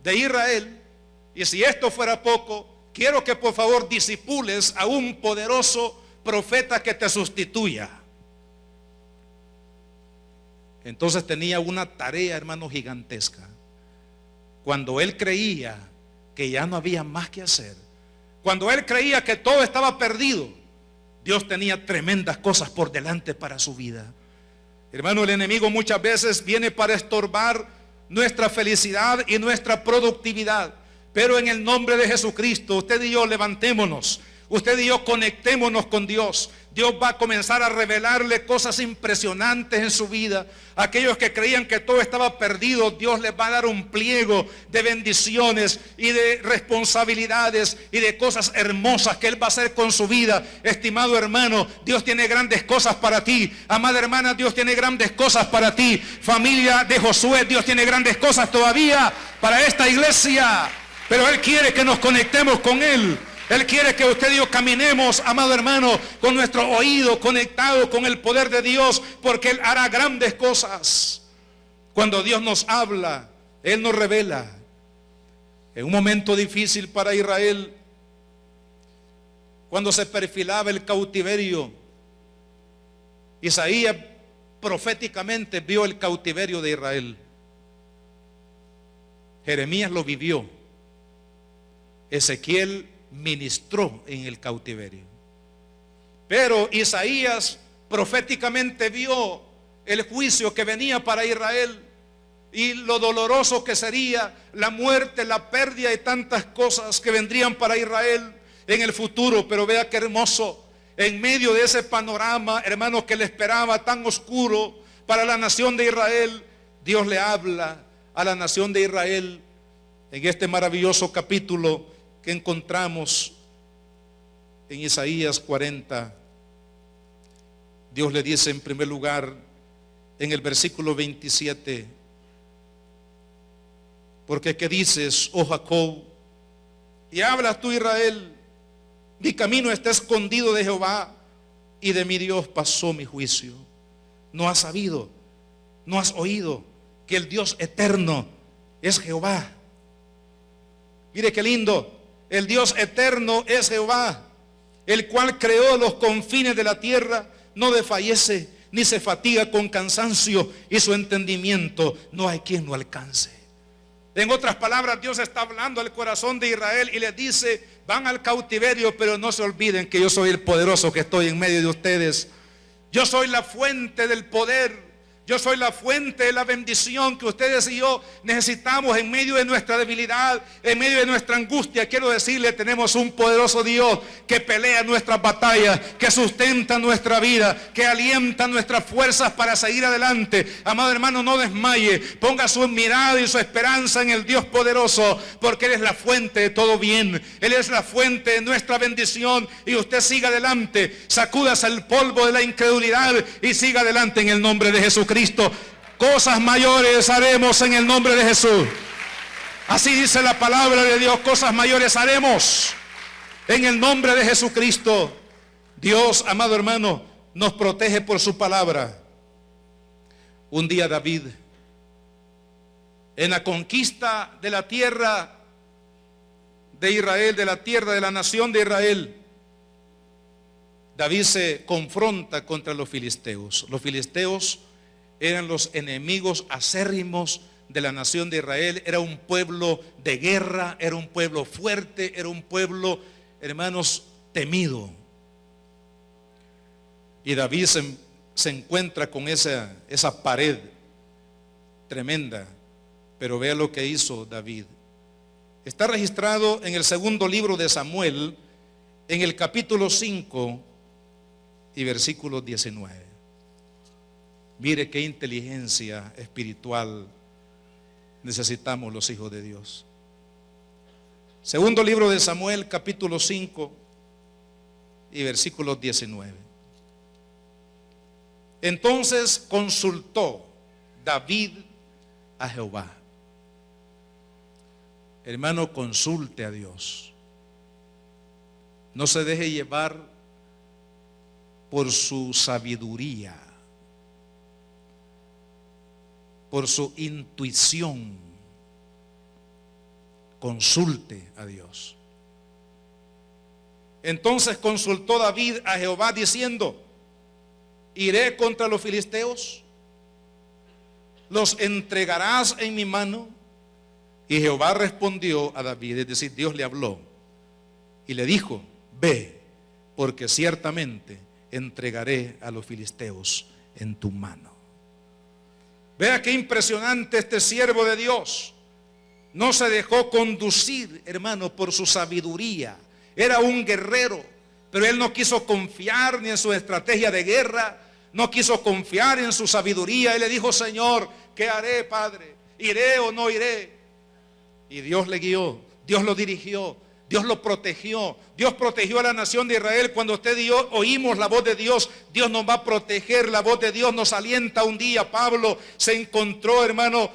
de Israel. Y si esto fuera poco, quiero que por favor disipules a un poderoso profeta que te sustituya. Entonces tenía una tarea, hermano, gigantesca. Cuando él creía que ya no había más que hacer, cuando él creía que todo estaba perdido, Dios tenía tremendas cosas por delante para su vida. Hermano, el enemigo muchas veces viene para estorbar nuestra felicidad y nuestra productividad. Pero en el nombre de Jesucristo, usted y yo levantémonos. Usted y yo conectémonos con Dios. Dios va a comenzar a revelarle cosas impresionantes en su vida. Aquellos que creían que todo estaba perdido, Dios les va a dar un pliego de bendiciones y de responsabilidades y de cosas hermosas que Él va a hacer con su vida. Estimado hermano, Dios tiene grandes cosas para ti. Amada hermana, Dios tiene grandes cosas para ti. Familia de Josué, Dios tiene grandes cosas todavía para esta iglesia. Pero Él quiere que nos conectemos con Él. Él quiere que usted y yo caminemos, amado hermano, con nuestro oído conectado con el poder de Dios, porque Él hará grandes cosas. Cuando Dios nos habla, Él nos revela. En un momento difícil para Israel, cuando se perfilaba el cautiverio, Isaías proféticamente vio el cautiverio de Israel. Jeremías lo vivió. Ezequiel ministró en el cautiverio. Pero Isaías proféticamente vio el juicio que venía para Israel y lo doloroso que sería la muerte, la pérdida y tantas cosas que vendrían para Israel en el futuro. Pero vea qué hermoso, en medio de ese panorama, hermanos, que le esperaba tan oscuro para la nación de Israel, Dios le habla a la nación de Israel en este maravilloso capítulo que encontramos en Isaías 40. Dios le dice en primer lugar en el versículo 27: porque ¿qué dices, oh Jacob? Y hablas tú, Israel, mi camino está escondido de Jehová, y de mi Dios pasó mi juicio. No has sabido, no has oído que el Dios eterno es Jehová. Mire qué lindo. El Dios eterno es Jehová, el cual creó los confines de la tierra, no desfallece ni se fatiga con cansancio, y su entendimiento no hay quien lo alcance. En otras palabras, Dios está hablando al corazón de Israel y les dice: van al cautiverio, pero no se olviden que yo soy el poderoso que estoy en medio de ustedes. Yo soy la fuente del poder. Yo soy la fuente de la bendición que ustedes y yo necesitamos en medio de nuestra debilidad, en medio de nuestra angustia. Quiero decirle, tenemos un poderoso Dios que pelea nuestras batallas, que sustenta nuestra vida, que alienta nuestras fuerzas para seguir adelante. Amado hermano, no desmaye, ponga su mirada y su esperanza en el Dios poderoso, porque Él es la fuente de todo bien. Él es la fuente de nuestra bendición, y usted siga adelante, sacúdase el polvo de la incredulidad y siga adelante en el nombre de Jesucristo. Cosas mayores haremos en el nombre de Jesús. Así dice la palabra de Dios: cosas mayores haremos en el nombre de Jesucristo. Dios, amado hermano, nos protege por su palabra. Un día David, en la conquista de la tierra de Israel, de la tierra de la nación de Israel, David se confronta contra los filisteos. Los filisteos eran los enemigos acérrimos de la nación de Israel. Era un pueblo de guerra, era un pueblo fuerte, era un pueblo, hermanos, temido. Y David se encuentra con esa pared tremenda. Pero vea lo que hizo David. Está registrado en el segundo libro de Samuel, en el capítulo 5 y versículo 19. Mire qué inteligencia espiritual necesitamos los hijos de Dios. Segundo libro de Samuel, capítulo 5 y versículo 19. Entonces consultó David a Jehová. Hermano, consulte a Dios. No se deje llevar por su sabiduría, por su intuición. Consulte a Dios. Entonces consultó David a Jehová diciendo: ¿iré contra los filisteos? ¿los entregarás en mi mano? Y Jehová respondió a David, es decir, Dios le habló y le dijo: ve, porque ciertamente entregaré a los filisteos en tu mano. Vea qué impresionante este siervo de Dios. No se dejó conducir, hermano, por su sabiduría. Era un guerrero, pero él no quiso confiar ni en su estrategia de guerra, no quiso confiar en su sabiduría. Él le dijo: Señor, ¿qué haré, Padre? ¿Iré o no iré? Y Dios le guió, Dios lo dirigió, Dios lo protegió. Dios protegió a la nación de Israel. Cuando usted y yo oímos la voz de Dios, Dios nos va a proteger. La voz de Dios nos alienta. Un día Pablo se encontró, hermano,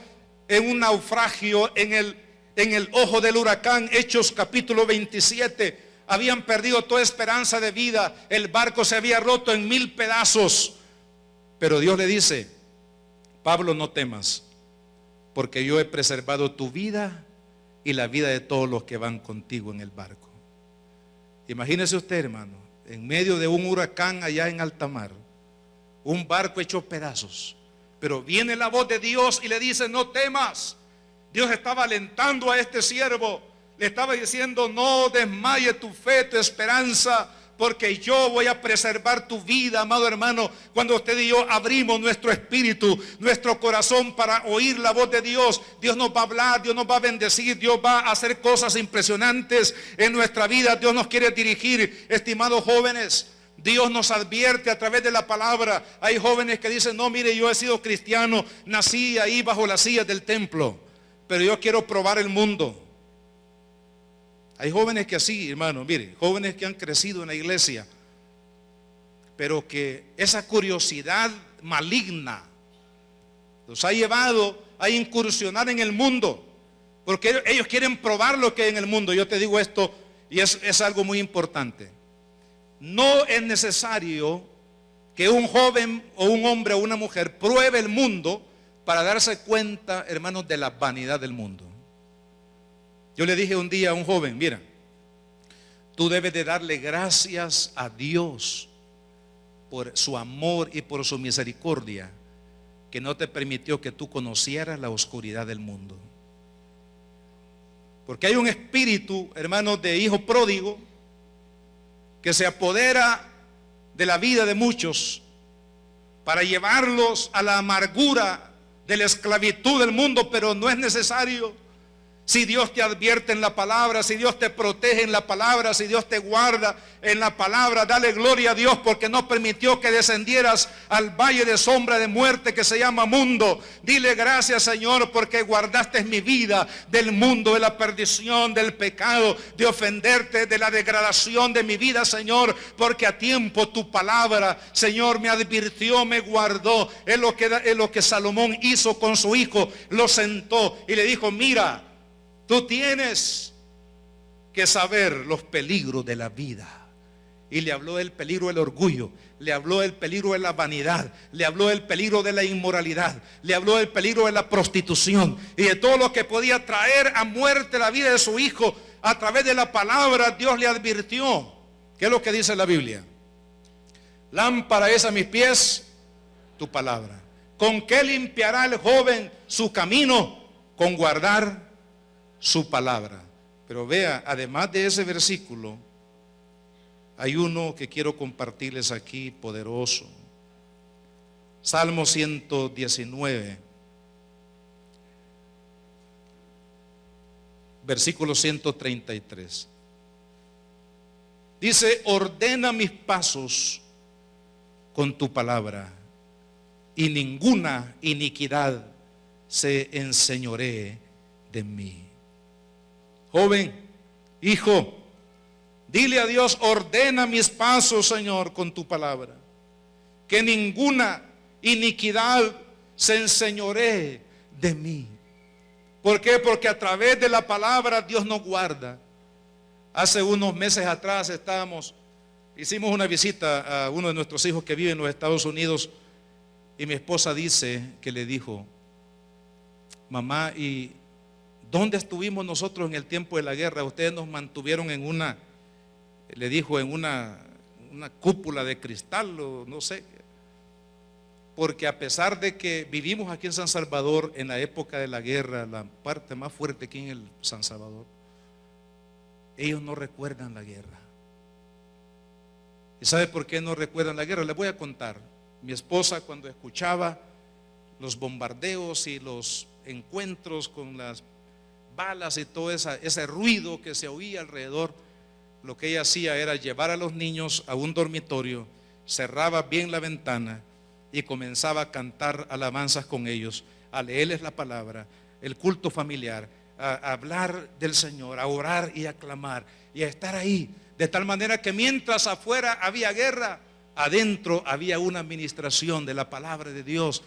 en un naufragio en el ojo del huracán. Hechos capítulo 27. Habían perdido toda esperanza de vida. El barco se había roto en 1000 pedazos. Pero Dios le dice: Pablo, no temas, porque yo he preservado tu vida y la vida de todos los que van contigo en el barco. Imagínese usted, hermano, en medio de un huracán allá en alta mar, un barco hecho pedazos, pero viene la voz de Dios y le dice: no temas. Dios estaba alentando a este siervo, le estaba diciendo: no desmaye tu fe, tu esperanza, porque yo voy a preservar tu vida, amado hermano. Cuando usted y yo abrimos nuestro espíritu, nuestro corazón para oír la voz de Dios, Dios nos va a hablar, Dios nos va a bendecir, Dios va a hacer cosas impresionantes en nuestra vida. Dios nos quiere dirigir, estimados jóvenes. Dios nos advierte a través de la palabra. Hay jóvenes que dicen: no, mire, yo he sido cristiano, nací ahí bajo las sillas del templo, pero yo quiero probar el mundo. Hay jóvenes que así, hermano, mire, jóvenes que han crecido en la iglesia, pero que esa curiosidad maligna los ha llevado a incursionar en el mundo, porque ellos quieren probar lo que hay en el mundo. Yo te digo esto, y es algo muy importante. No es necesario que un joven o un hombre o una mujer pruebe el mundo para darse cuenta, hermanos, de la vanidad del mundo. Yo le dije un día a un joven: mira, tú debes de darle gracias a Dios por su amor y por su misericordia, que no te permitió que tú conocieras la oscuridad del mundo. Porque hay un espíritu, hermanos, de hijo pródigo que se apodera de la vida de muchos para llevarlos a la amargura de la esclavitud del mundo. Pero no es necesario. Si Dios te advierte en la palabra, si Dios te protege en la palabra, si Dios te guarda en la palabra, dale gloria a Dios, porque no permitió que descendieras al valle de sombra de muerte que se llama mundo. Dile: gracias, Señor, porque guardaste mi vida del mundo, de la perdición, del pecado, de ofenderte, de la degradación de mi vida, Señor, porque a tiempo tu palabra, Señor, me advirtió, me guardó. Es lo que Salomón hizo con su hijo. Lo sentó y le dijo: mira, tú tienes que saber los peligros de la vida. Y le habló del peligro del orgullo, le habló del peligro de la vanidad, le habló del peligro de la inmoralidad, le habló del peligro de la prostitución y de todo lo que podía traer a muerte la vida de su hijo. A través de la palabra Dios le advirtió. ¿Qué es lo que dice la Biblia? Lámpara es a mis pies tu palabra. ¿Con qué limpiará el joven su camino? Con guardar su palabra. Pero vea, además de ese versículo, hay uno que quiero compartirles aquí, poderoso. Salmo 119, versículo 133. Dice: ordena mis pasos con tu palabra, y ninguna iniquidad se enseñoree de mí. Joven, hijo, dile a Dios: ordena mis pasos, Señor, con tu palabra, que ninguna iniquidad se enseñoree de mí. ¿Por qué? Porque a través de la palabra Dios nos guarda. Hace unos meses atrás hicimos una visita a uno de nuestros hijos que vive en los Estados Unidos, y mi esposa dice que le dijo: mamá, ¿y dónde estuvimos nosotros en el tiempo de la guerra? Ustedes nos mantuvieron en una cúpula de cristal, o no sé, porque a pesar de que vivimos aquí en San Salvador en la época de la guerra, la parte más fuerte aquí en el San Salvador, ellos no recuerdan la guerra. ¿Y sabe por qué no recuerdan la guerra? Les voy a contar. Mi esposa, cuando escuchaba los bombardeos y los encuentros con las balas y todo ese ruido que se oía alrededor, lo que ella hacía era llevar a los niños a un dormitorio, cerraba bien la ventana y comenzaba a cantar alabanzas con ellos, a leerles la palabra, el culto familiar, a hablar del Señor, a orar y a clamar y a estar ahí, de tal manera que mientras afuera había guerra, adentro había una administración de la palabra de Dios,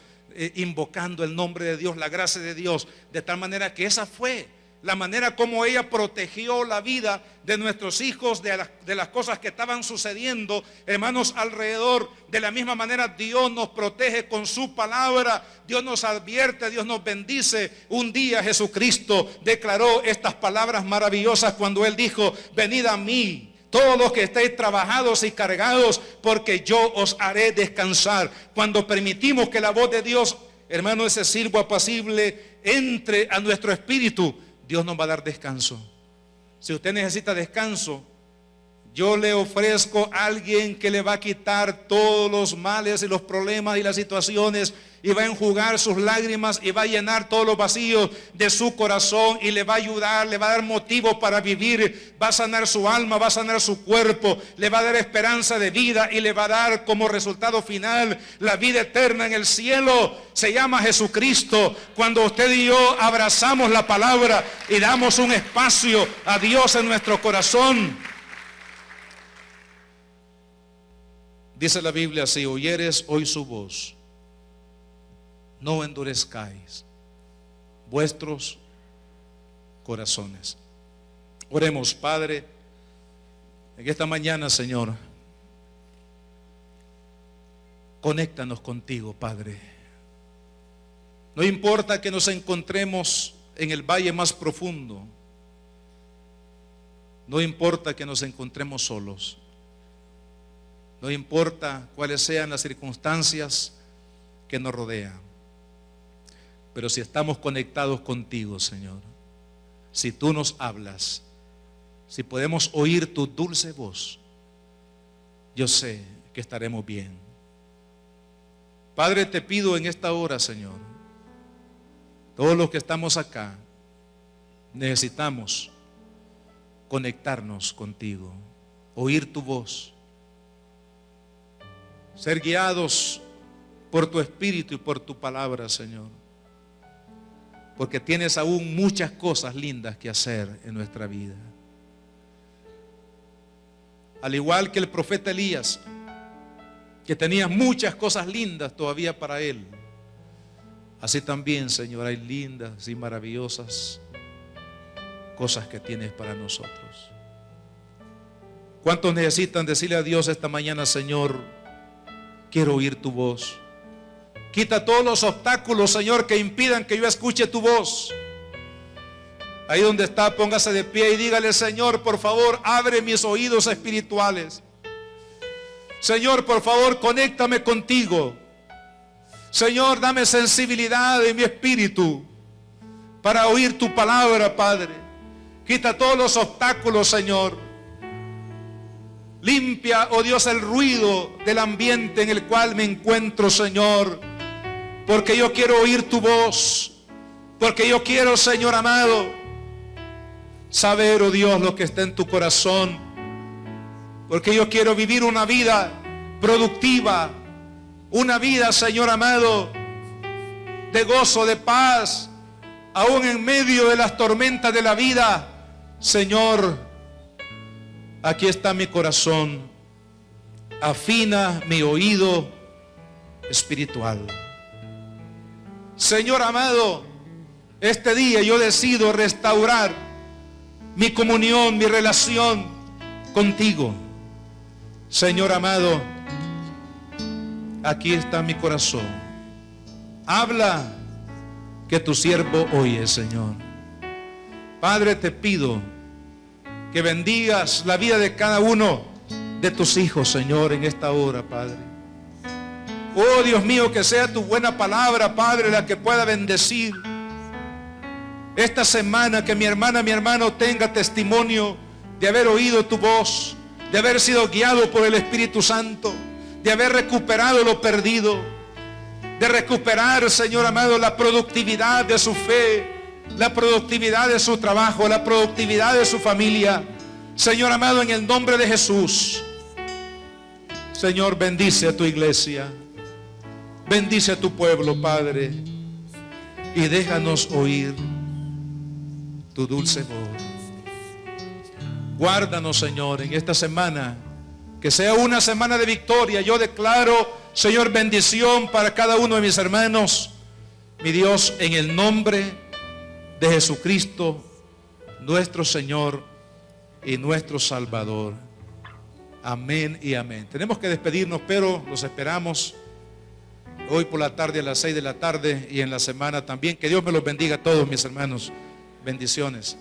invocando el nombre de Dios, la gracia de Dios, de tal manera que esa fue la manera como ella protegió la vida de nuestros hijos, de las cosas que estaban sucediendo, hermanos, alrededor. De la misma manera Dios nos protege con su palabra, Dios nos advierte, Dios nos bendice. Un día Jesucristo declaró estas palabras maravillosas cuando Él dijo: venid a mí, todos los que estéis trabajados y cargados, porque yo os haré descansar. Cuando permitimos que la voz de Dios, hermano, ese siervo apacible, entre a nuestro espíritu, Dios nos va a dar descanso. Si usted necesita descanso, yo le ofrezco a alguien que le va a quitar todos los males y los problemas y las situaciones, y va a enjugar sus lágrimas y va a llenar todos los vacíos de su corazón, y le va a ayudar, le va a dar motivo para vivir, va a sanar su alma, va a sanar su cuerpo, le va a dar esperanza de vida y le va a dar como resultado final la vida eterna en el cielo. Se llama Jesucristo. Cuando usted y yo abrazamos la palabra y damos un espacio a Dios en nuestro corazón, dice la Biblia: si oyeres hoy su voz, no endurezcáis vuestros corazones. Oremos. Padre, en esta mañana, Señor, conéctanos contigo, Padre. No importa que nos encontremos en el valle más profundo, no importa que nos encontremos solos, no importa cuáles sean las circunstancias que nos rodean, pero si estamos conectados contigo, Señor, si tú nos hablas, si podemos oír tu dulce voz, yo sé que estaremos bien. Padre, te pido en esta hora, Señor, todos los que estamos acá necesitamos conectarnos contigo, oír tu voz, ser guiados por tu Espíritu y por tu palabra, Señor, porque tienes aún muchas cosas lindas que hacer en nuestra vida. Al igual que el profeta Elías, que tenía muchas cosas lindas todavía para él, así también, Señor, hay lindas y maravillosas cosas que tienes para nosotros. ¿Cuántos necesitan decirle a Dios esta mañana: Señor, quiero oír tu voz? Quita todos los obstáculos, Señor, que impidan que yo escuche tu voz. Ahí donde está, póngase de pie y dígale: Señor, por favor, abre mis oídos espirituales. Señor, por favor, conéctame contigo. Señor, dame sensibilidad en mi espíritu para oír tu palabra, Padre. Quita todos los obstáculos, Señor. Limpia, oh Dios, el ruido del ambiente en el cual me encuentro, Señor, porque yo quiero oír tu voz, porque yo quiero, Señor amado, saber, oh Dios, lo que está en tu corazón, porque yo quiero vivir una vida productiva, una vida, Señor amado, de gozo, de paz, aún en medio de las tormentas de la vida. Señor, aquí está mi corazón, afina mi oído espiritual. Señor amado, este día yo decido restaurar mi comunión, mi relación contigo. Señor amado, aquí está mi corazón. Habla, que tu siervo oye, Señor. Padre, te pido que bendigas la vida de cada uno de tus hijos, Señor, en esta hora, Padre. Oh Dios mío, que sea tu buena palabra, Padre, la que pueda bendecir esta semana, que mi hermana, mi hermano tenga testimonio de haber oído tu voz, de haber sido guiado por el Espíritu Santo, de haber recuperado lo perdido, de recuperar, Señor amado, la productividad de su fe, la productividad de su trabajo, la productividad de su familia. Señor amado, en el nombre de Jesús, Señor, bendice a tu iglesia, bendice a tu pueblo, Padre, y déjanos oír tu dulce voz. Guárdanos, Señor, en esta semana, que sea una semana de victoria. Yo declaro, Señor, bendición para cada uno de mis hermanos, mi Dios, en el nombre de Jesucristo, nuestro Señor y nuestro Salvador. Amén y amén. Tenemos que despedirnos, pero los esperamos hoy por la tarde a las 6 de la tarde y en la semana también. Que Dios me los bendiga a todos mis hermanos. Bendiciones.